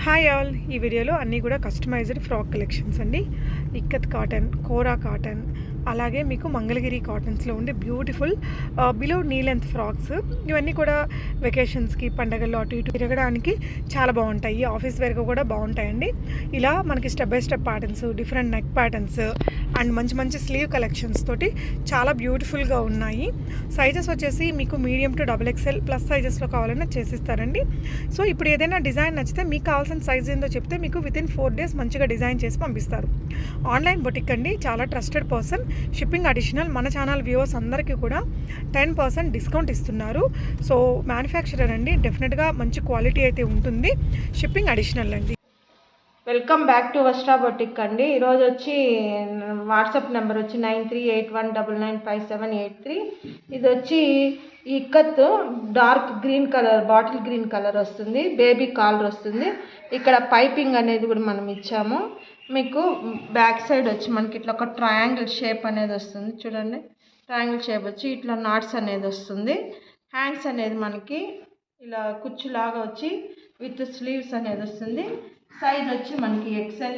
Hi all, ఈ వీడియోలో అన్నీ కూడా కస్టమైజ్డ్ ఫ్రాక్ కలెక్షన్స్ అండి. ఇక్కత్ కాటన్, కోరా కాటన్, అలాగే మీకు మంగళగిరి కాటన్స్లో ఉండే beautiful below knee length frocks. ఇవన్నీ కూడా వెకేషన్స్కి, పండగల్లో అటు ఇటు తిరగడానికి చాలా బాగుంటాయి. ఆఫీస్ వేర్గా కూడా బాగుంటాయండి. ఇలా మనకి step by step patterns, different neck patterns and మంచి మంచి స్లీవ్ కలెక్షన్స్ తోటి చాలా బ్యూటిఫుల్గా ఉన్నాయి. సైజెస్ వచ్చేసి మీకు మీడియం టు XXL ప్లస్ సైజెస్లో కావాలన్నా చేసిస్తారండి. సో ఇప్పుడు ఏదైనా డిజైన్ నచ్చితే మీకు కావాల్సిన సైజ్ ఏందో చెప్తే మీకు వితిన్ 4 days మంచిగా డిజైన్ చేసి పంపిస్తారు. ఆన్లైన్ బొటిక్ అండి, చాలా ట్రస్టెడ్ పర్సన్. Shipping additional. మన ఛానల్ వ్యూవర్స్ అందరికీ కూడా 10% డిస్కౌంట్ ఇస్తున్నారు. సో మ్యానుఫ్యాక్చరర్ అండి, డెఫినెట్గా మంచి క్వాలిటీ అయితే ఉంటుంది. షిప్పింగ్ అడిషనల్ అండి. Welcome back to Vastra boutique అండి. ఈరోజు వచ్చి వాట్సాప్ నెంబర్ వచ్చి 9381995783. ఇది వచ్చి ikat dark green colour, bottle green colour వస్తుంది, బేబీ కాలర్ వస్తుంది. ఇక్కడ పైపింగ్ అనేది కూడా మనం ఇచ్చాము. మీకు బ్యాక్ సైడ్ వచ్చి మనకి ఇట్లా ఒక ట్రయాంగిల్ షేప్ అనేది వస్తుంది. చూడండి, ట్రయాంగిల్ షేప్ వచ్చి ఇట్లా నాట్స్ అనేది వస్తుంది. హ్యాండ్స్ అనేది మనకి ఇలా కుచ్చులాగా వచ్చి విత్ స్లీవ్స్ అనేది వస్తుంది. సైజ్ వచ్చి మనకి XL,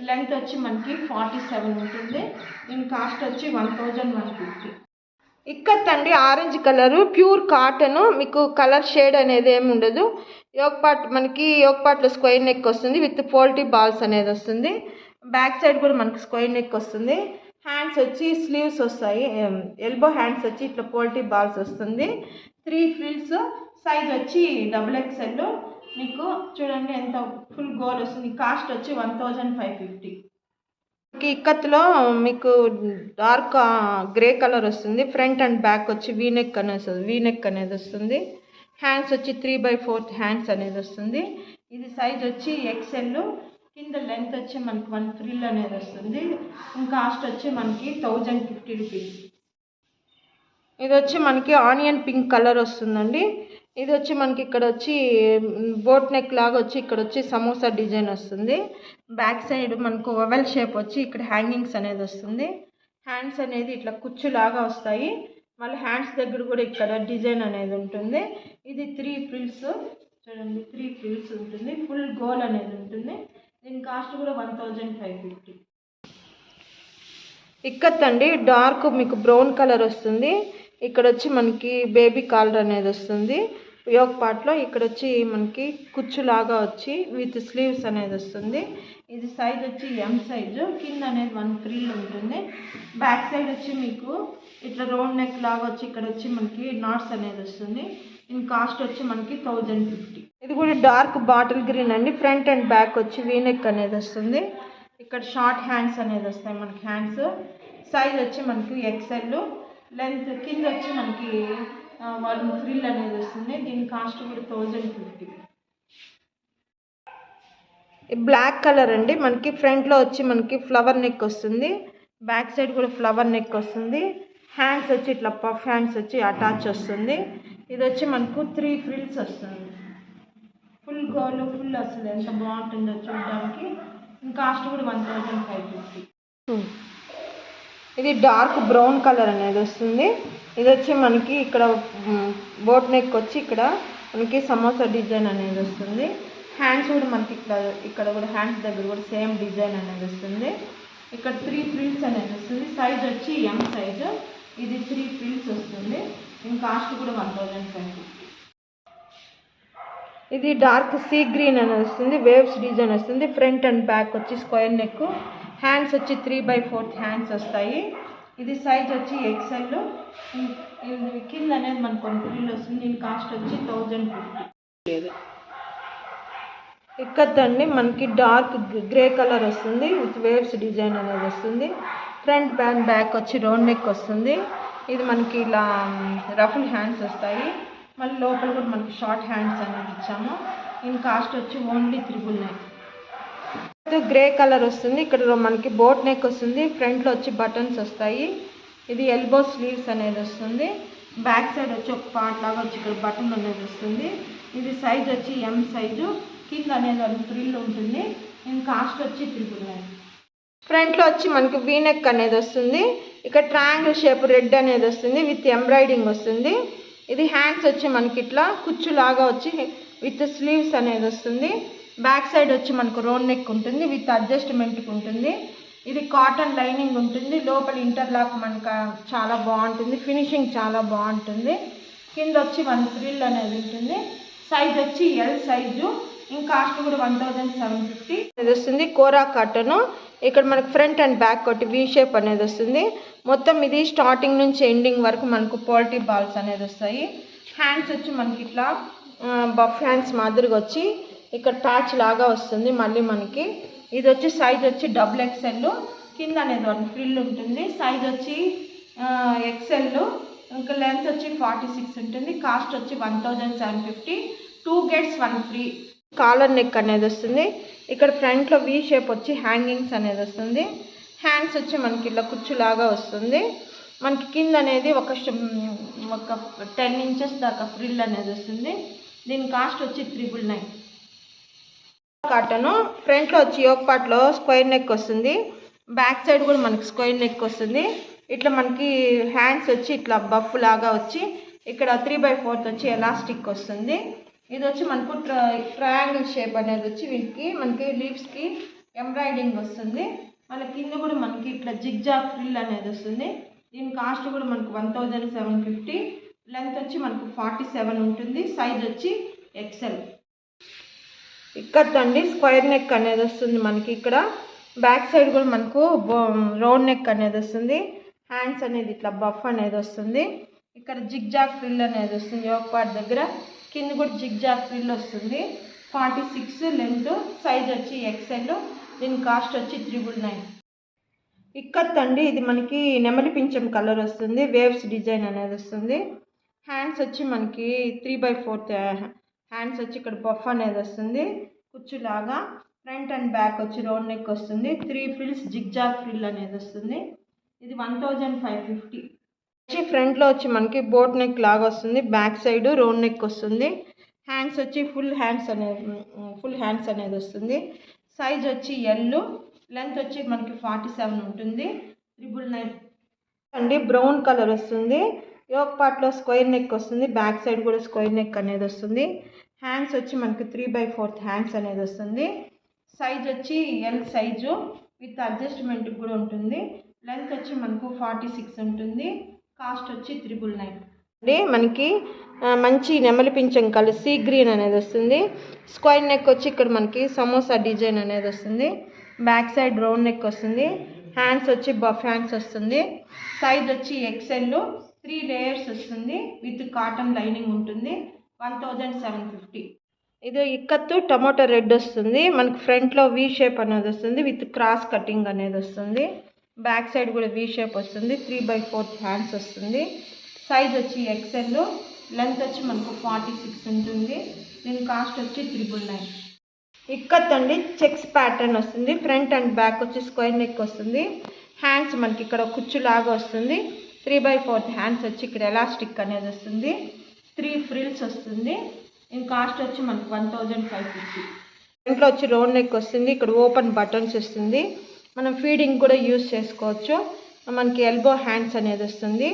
లెంత్ వచ్చి మనకి 47 ఉంటుంది. దీని కాస్ట్ వచ్చి 1150. ఇక్కత్ అండి, ఆరెంజ్ కలరు, ప్యూర్ కాటన్. మీకు కలర్ షేడ్ అనేది ఏమి ఉండదు. యోక్ పార్ట్లో స్క్వేర్ నెక్ వస్తుంది విత్ పోల్టీ బాల్స్ అనేది వస్తుంది. బ్యాక్ సైడ్ కూడా మనకి స్క్వేర్ నెక్ వస్తుంది. హ్యాండ్స్ వచ్చి స్లీవ్స్ వస్తాయి. ఎల్బో హ్యాండ్స్ వచ్చి ఇట్లా పోల్టీ బాల్స్ వస్తుంది. 3 ఫ్రిల్స్. సైజ్ వచ్చి XXL. మీకు చూడండి ఎంత ఫుల్ గోల్ వస్తుంది. కాస్ట్ వచ్చి 1550. ఇక్కత్లో మీకు డార్క్ గ్రే కలర్ వస్తుంది. ఫ్రంట్ అండ్ బ్యాక్ వచ్చి వీనెక్ అనేది వస్తుంది. హ్యాండ్స్ వచ్చి 3/4 హ్యాండ్స్ అనేది వస్తుంది. ఇది సైజ్ వచ్చి XL. కింద లెంత్ వచ్చి మనకి 1 ఫ్రిల్ అనేది వస్తుంది. కాస్ట్ వచ్చి మనకి 1050 రూపీస్. ఇది వచ్చి మనకి ఆనియన్ పింక్ కలర్ వస్తుందండి. ఇది వచ్చి మనకి ఇక్కడ వచ్చి బోట్ నెక్ లాగా వచ్చి ఇక్కడ వచ్చి సమోసా డిజైన్ వస్తుంది. బ్యాక్ సైడ్ మనకు ఓవెల్ షేప్ వచ్చి ఇక్కడ హ్యాంగింగ్స్ అనేది వస్తుంది. హ్యాండ్స్ అనేది ఇట్లా కుచ్చులాగా వస్తాయి. మళ్ళీ హ్యాండ్స్ దగ్గర కూడా ఇక్కడ డిజైన్ అనేది ఉంటుంది. ఇది 3 ఫ్రిల్స్. చూడండి, 3 ఫ్రిల్స్ ఉంటుంది. ఫుల్ గోల్ అనేది ఉంటుంది. దీని కాస్ట్ కూడా 1550. ఇక్కత్ అండి, డార్క్ మీకు బ్రౌన్ కలర్ వస్తుంది. ఇక్కడ వచ్చి మనకి బేబీ కాలర్ అనేది వస్తుంది. యోక్ పార్ట్లో ఇక్కడ వచ్చి మనకి కుచ్చులాగా వచ్చి విత్ స్లీవ్స్ అనేది వస్తుంది. ఇది సైజ్ వచ్చి M సైజు. కింద అనేది 1 ఫ్రిల్ ఉంటుంది. బ్యాక్ సైడ్ వచ్చి మీకు ఇట్లా రౌండ్ నెక్ లాగా వచ్చి ఇక్కడ వచ్చి మనకి నాట్స్ అనేది వస్తుంది. దీని కాస్ట్ వచ్చి మనకి 1050. ఇది కూడా డార్క్ బాటిల్ గ్రీన్ అండి. ఫ్రంట్ అండ్ బ్యాక్ వచ్చి వీనెక్ అనేది వస్తుంది. ఇక్కడ షార్ట్ హ్యాండ్స్ అనేది వస్తాయి మనకి. హ్యాండ్స్ సైజ్ వచ్చి మనకి XL. లెంత్ కింద వచ్చి మనకి 1 ఫ్రిల్ అనేది వస్తుంది. దీని కాస్ట్ కూడా 1050. బ్లాక్ కలర్ అండి. మనకి ఫ్రంట్లో వచ్చి మనకి ఫ్లవర్ నెక్ వస్తుంది. బ్యాక్ సైడ్ కూడా ఫ్లవర్ నెక్ వస్తుంది. హ్యాండ్స్ వచ్చి ఇట్లా పఫ్ హ్యాండ్స్ వచ్చి అటాచ్ వస్తుంది. ఇది వచ్చి మనకు 3 ఫ్రిల్స్ వస్తుంది. ఫుల్ గోల్, ఫుల్ వస్తుంది. ఎంత బాగుంటుందో చూడడానికి. కాస్ట్ కూడా 1550. ఇది డార్క్ బ్రౌన్ కలర్ అనేది వస్తుంది. ఇది వచ్చి మనకి ఇక్కడ బోట్ నెక్ వచ్చి ఇక్కడ మనకి సమోసా డిజైన్ అనేది వస్తుంది. హ్యాండ్స్ కూడా మనకి ఇక్కడ కూడా హ్యాండ్స్ దగ్గర కూడా సేమ్ డిజైన్ అనేది వస్తుంది. ఇక్కడ 3 ఫ్రిల్స్ అనేది వస్తుంది. సైజ్ వచ్చి M సైజు. ఇది 3 ఫ్రిల్స్ వస్తుంది. దీని కాస్ట్ కూడా 1550. ఇది డార్క్ సీ గ్రీన్ అనేది వస్తుంది. వేవ్స్ డిజైన్ వస్తుంది. ఫ్రంట్ అండ్ బ్యాక్ వచ్చి స్క్వేర్ నెక్. హ్యాండ్స్ వచ్చి 3/4 హ్యాండ్స్ వస్తాయి. ఇది సైజ్ వచ్చి XL. కింద అనేది మనకు 1 ఫ్రిల్ వస్తుంది. దీని కాస్ట్ వచ్చి 1050. ఇక్కద్దండి, మనకి డార్క్ గ్రే కలర్ వస్తుంది విత్ వేవ్స్ డిజైన్ అనేది వస్తుంది. ఫ్రంట్ అండ్ బ్యాక్ వచ్చి రౌండ్ నెక్ వస్తుంది. ఇది మనకి ఇలా రఫుల్ హ్యాండ్స్ వస్తాయి. మళ్ళీ లోపల కూడా మనకి షార్ట్ హ్యాండ్స్ అనేది ఇచ్చాము. దీని కాస్ట్ వచ్చి ఓన్లీ 999. గ్రే కలర్ వస్తుంది. ఇక్కడ మనకి బోట్ నెక్ వస్తుంది. ఫ్రంట్లో వచ్చి బటన్స్ వస్తాయి. ఇది ఎల్బో స్లీవ్స్ అనేది వస్తుంది. బ్యాక్ సైడ్ వచ్చి ఒక పార్ట్ లాగా వచ్చి ఇక్కడ బటన్ అనేది వస్తుంది. ఇది సైజ్ వచ్చి M సైజు. కింద అనేది 1 ఫ్రిల్ ఉంటుంది. దీని కాస్ట్ వచ్చి 999. ఫ్రంట్లో వచ్చి మనకి వీనెక్ అనేది వస్తుంది. ఇక్కడ ట్రయాంగిల్ షేప్ రెడ్ అనేది వస్తుంది విత్ ఎంబ్రాయిడింగ్ వస్తుంది. ఇది హ్యాండ్స్ వచ్చి మనకి ఇట్లా కుచ్చులాగా వచ్చి విత్ స్లీవ్స్ అనేది వస్తుంది. బ్యాక్ సైడ్ వచ్చి మనకు రౌండ్ నెక్ ఉంటుంది విత్ అడ్జస్ట్మెంట్కి ఉంటుంది. ఇది కాటన్ లైనింగ్ ఉంటుంది. లోపల ఇంటర్లాక్ మనకు చాలా బాగుంటుంది. ఫినిషింగ్ చాలా బాగుంటుంది. కింద వచ్చి 1 ఫ్రిల్ అనేది ఉంటుంది. సైజ్ వచ్చి ఎల్ సైజు. ఇంకా కాస్ట్ కూడా 1750 ఇది వస్తుంది. కోరా కాటన్. ఇక్కడ మనకు ఫ్రంట్ అండ్ బ్యాక్ ఒకటి వీ షేప్ అనేది వస్తుంది. మొత్తం ఇది స్టార్టింగ్ నుంచి ఎండింగ్ వరకు మనకు పోల్ట్రీ బాల్స్ అనేది వస్తాయి. హ్యాండ్స్ వచ్చి మనకి ఇట్లా బఫ్ హ్యాండ్స్ మాదిరిగా వచ్చి ఇక్కడ ప్యాచ్ లాగా వస్తుంది. మళ్ళీ మనకి ఇది వచ్చి సైజ్ వచ్చి XXL. కింద అనేది 1 ఫ్రిల్ ఉంటుంది. సైజ్ వచ్చి XL. ఇంకా లెంత్ వచ్చి 46 ఉంటుంది. కాస్ట్ వచ్చి 1750. 2 gets 1 free. కాలర్ నెక్ అనేది వస్తుంది. ఇక్కడ ఫ్రంట్లో వీ షేప్ వచ్చి హ్యాంగింగ్స్ అనేది వస్తుంది. హ్యాండ్స్ వచ్చి మనకి ఇలా కుచ్చులాగా వస్తుంది. మనకి కింద అనేది ఒక 10 inches దాకా ఫ్రిల్ అనేది వస్తుంది. దీని కాస్ట్ వచ్చి 999. కాటను. ఫ్రంట్లో వచ్చి యోక్ పార్ట్లో స్క్వేర్ నెక్ వస్తుంది. బ్యాక్ సైడ్ కూడా మనకి స్క్వేర్ నెక్ వస్తుంది. ఇట్లా మనకి హ్యాండ్స్ వచ్చి ఇట్లా బఫ్ లాగా వచ్చి ఇక్కడ 3/4 వచ్చి ఎలాస్టిక్ వస్తుంది. ఇది వచ్చి మనకు ట్రయాంగిల్ షేప్ అనేది వచ్చి వీటికి మనకి లీవ్స్కి ఎంబ్రాయిడింగ్ వస్తుంది. మళ్ళీ కింద కూడా మనకి ఇట్లా జిగ్జాగ్ ఫ్రిల్ అనేది వస్తుంది. దీని కాస్ట్ కూడా మనకు 1750. లెంత్ వచ్చి మనకు 47 ఉంటుంది. సైజ్ వచ్చి XL. ఇక్కడండి స్క్వేర్ నెక్ అనేది వస్తుంది మనకి. ఇక్కడ బ్యాక్ సైడ్ కూడా మనకు రౌండ్ నెక్ అనేది వస్తుంది. హ్యాండ్స్ అనేది ఇట్లా బఫ్ అనేది వస్తుంది. ఇక్కడ జిగ్జాగ్ ఫ్రిల్ అనేది వస్తుంది యోక్ పార్ట్ దగ్గర. కింద కూడా జిగ్జాగ్ ఫ్రిల్ వస్తుంది. 46 లెంత్. సైజ్ వచ్చి XL. దీని కాస్ట్ వచ్చి 999. ఇక్కడండి ఇది మనకి నెమలి పింఛం కలర్ వస్తుంది. వేవ్స్ డిజైన్ అనేది వస్తుంది. హ్యాండ్స్ వచ్చి మనకి 3/4 హ్యాండ్స్ వచ్చి ఇక్కడ బఫ్ అనేది వస్తుంది కుచ్చులాగా. ఫ్రంట్ అండ్ బ్యాక్ వచ్చి రౌండ్ నెక్ వస్తుంది. 3 ఫ్రిల్స్ జిగ్జాగ్ ఫ్రిల్ అనేది వస్తుంది. ఇది 1550. వచ్చి ఫ్రంట్లో వచ్చి మనకి బోట్ నెక్ లాగా వస్తుంది. బ్యాక్ సైడ్ రౌండ్ నెక్ వస్తుంది. హ్యాండ్స్ వచ్చి ఫుల్ హ్యాండ్స్ అనేది వస్తుంది. సైజ్ వచ్చి ఎల్. లెంత్ వచ్చి మనకి 47 ఉంటుంది. 999 అండి. బ్రౌన్ కలర్ వస్తుంది. యోక్ పార్ట్లో స్క్వేర్ నెక్ వస్తుంది. బ్యాక్ సైడ్ కూడా స్క్వేర్ నెక్ అనేది వస్తుంది. హ్యాండ్స్ వచ్చి మనకి 3/4 హ్యాండ్స్ అనేది వస్తుంది. సైజ్ వచ్చి ఎల్ సైజు విత్ అడ్జస్ట్మెంట్ కూడా ఉంటుంది. లెంత్ వచ్చి మనకు 46 ఉంటుంది. కాస్ట్ వచ్చి 999 అండి. మనకి మంచి నెమలి పింఛం కలర్ సీ గ్రీన్ అనేది వస్తుంది. స్క్వేర్ నెక్ వచ్చి ఇక్కడ మనకి సమోసా డిజైన్ అనేది వస్తుంది. బ్యాక్ సైడ్ రౌండ్ నెక్ వస్తుంది. హ్యాండ్స్ వచ్చి బఫ్ హ్యాండ్స్ వస్తుంది. సైజ్ వచ్చి XL. 3 లేయర్స్ వస్తుంది విత్ కాటన్ లైనింగ్ ఉంటుంది. 1750. ఇది ఇక్కత్తు టమోటా రెడ్ వస్తుంది. మనకి ఫ్రంట్లో వీ షేప్ అనేది వస్తుంది విత్ క్రాస్ కటింగ్ అనేది వస్తుంది. బ్యాక్ సైడ్ కూడా వీ షేప్ వస్తుంది. 3/4 హ్యాండ్స్ వస్తుంది. సైజ్ వచ్చి XL. లెంత్ వచ్చి మనకు 46 ఉంటుంది. దీని కాస్ట్ వచ్చి 999. ఇక్కత్తండి చెక్స్ ప్యాటర్న్ వస్తుంది. ఫ్రంట్ అండ్ బ్యాక్ వచ్చి స్క్వేర్ నెక్ వస్తుంది. హ్యాండ్స్ మనకి ఇక్కడ కుచ్చులాగా వస్తుంది. 3/4 హ్యాండ్స్ వచ్చి ఇక్కడ ఎలాస్టిక్ అనేది వస్తుంది. 3 ఫ్రిల్స్ వస్తుంది. దీని కాస్ట్ వచ్చి మనకు 1550. ఫ్రంట్లో వచ్చి రౌండ్ నెక్ వస్తుంది. ఇక్కడ ఓపెన్ బటన్స్ వస్తుంది. మనం ఫీడింగ్ కూడా యూజ్ చేసుకోవచ్చు. మనకి ఎల్బో హ్యాండ్స్ అనేది వస్తుంది.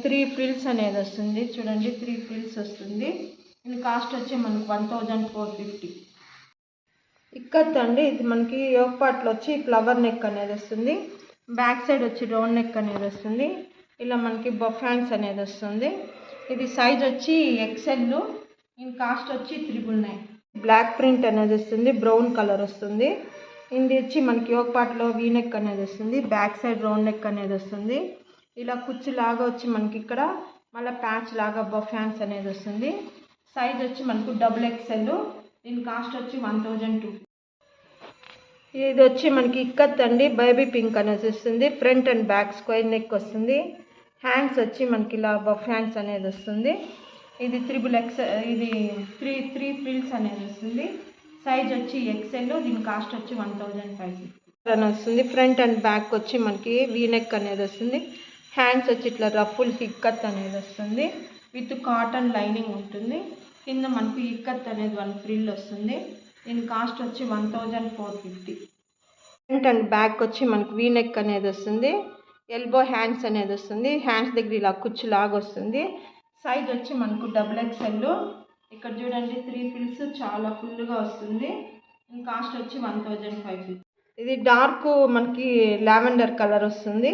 3 ఫ్రిల్స్ అనేది వస్తుంది. చూడండి 3 ఫ్రిల్స్ వస్తుంది. దీని కాస్ట్ వచ్చి మనకు 1450. ఇక్కడండి ఇది మనకి యోక్ పార్ట్లో వచ్చి ఫ్లవర్ నెక్ అనేది వస్తుంది. బ్యాక్ సైడ్ వచ్చి రౌండ్ నెక్ అనేది వస్తుంది. ఇలా మనకి బఫ్ హ్యాండ్స్ అనేది వస్తుంది. ఇది సైజ్ వచ్చి XL. దీని కాస్ట్ వచ్చి 999. బ్లాక్ ప్రింట్ అనేది వస్తుంది. బ్రౌన్ కలర్ వస్తుంది. ఇది వచ్చి మనకి యోక్ పార్ట్లో వీ నెక్ అనేది వస్తుంది. బ్యాక్ సైడ్ రౌండ్ నెక్ అనేది వస్తుంది. ఇలా కుచ్చులాగా వచ్చి మనకి ఇక్కడ మళ్ళీ ప్యాచ్ లాగా బఫ్ హ్యాండ్స్ అనేది వస్తుంది. సైజ్ వచ్చి మనకు XXL. దీని కాస్ట్ వచ్చి 1200. ఇది వచ్చి మనకి ఇక్కత్తండి బేబీ పింక్ అనేది వస్తుంది. Front and back square neck వస్తుంది. హ్యాండ్స్ వచ్చి మనకి ఇలా బఫ్ హ్యాండ్స్ అనేది వస్తుంది. ఇది ఇది 3 ఫ్రిల్స్ అనేది వస్తుంది. సైజ్ వచ్చి XL. దీని కాస్ట్ వచ్చి 1550 వస్తుంది. ఫ్రంట్ అండ్ బ్యాక్ వచ్చి మనకి వీ నెక్ అనేది వస్తుంది. హ్యాండ్స్ వచ్చి ఇట్లా రఫుల్ ఇక్కత్ అనేది వస్తుంది విత్ కాటన్ లైనింగ్ ఉంటుంది. కింద మనకి ఇక్కత్ అనేది 1 ఫ్రిల్ వస్తుంది. దీని కాస్ట్ వచ్చి 1450. ఫ్రంట్ అండ్ బ్యాక్ వచ్చి మనకి వీ నెక్ అనేది వస్తుంది. ఎల్బో హ్యాండ్స్ అనేది వస్తుంది. హ్యాండ్స్ దగ్గర ఇలా కుచ్చులాగా వస్తుంది. సైజ్ వచ్చి మనకు XXL. ఇక్కడ చూడండి 3 ఫిల్స్ చాలా ఫుల్గా వస్తుంది. కాస్ట్ వచ్చి 1550. ఇది డార్క్ మనకి లావెండర్ కలర్ వస్తుంది.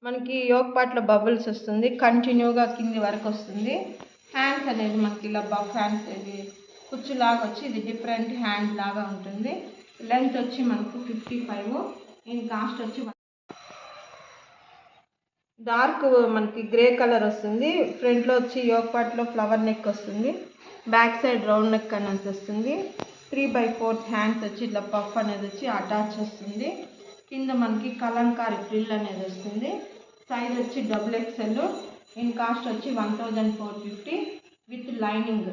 మనకి యోక్ పార్ట్లో బబుల్స్ వస్తుంది, కంటిన్యూగా కింది వరకు వస్తుంది. హ్యాండ్స్ అనేది మనకి ఇలా బఫ్ హ్యాండ్స్, ఇది కుచ్చులాగా వచ్చి ఇది డిఫరెంట్ హ్యాండ్ లాగా ఉంటుంది. లెంత్ వచ్చి మనకు 55. దీని కాస్ట్ వచ్చి డార్క్ మనకి గ్రే కలర్ వస్తుంది. ఫ్రంట్లో వచ్చి యోక్ పార్ట్లో ఫ్లవర్ నెక్ వస్తుంది, బ్యాక్ సైడ్ రౌండ్ నెక్ అనేది వస్తుంది. 3/4 హ్యాండ్స్ వచ్చి ఇట్లా పఫ్ అనేది వచ్చి అటాచ్ వస్తుంది. కింద మనకి కలంకారీ ఫ్రిల్ అనేది వస్తుంది. సైజ్ వచ్చి XXL. దీని కాస్ట్ వచ్చి 1450 విత్ లైనింగ్.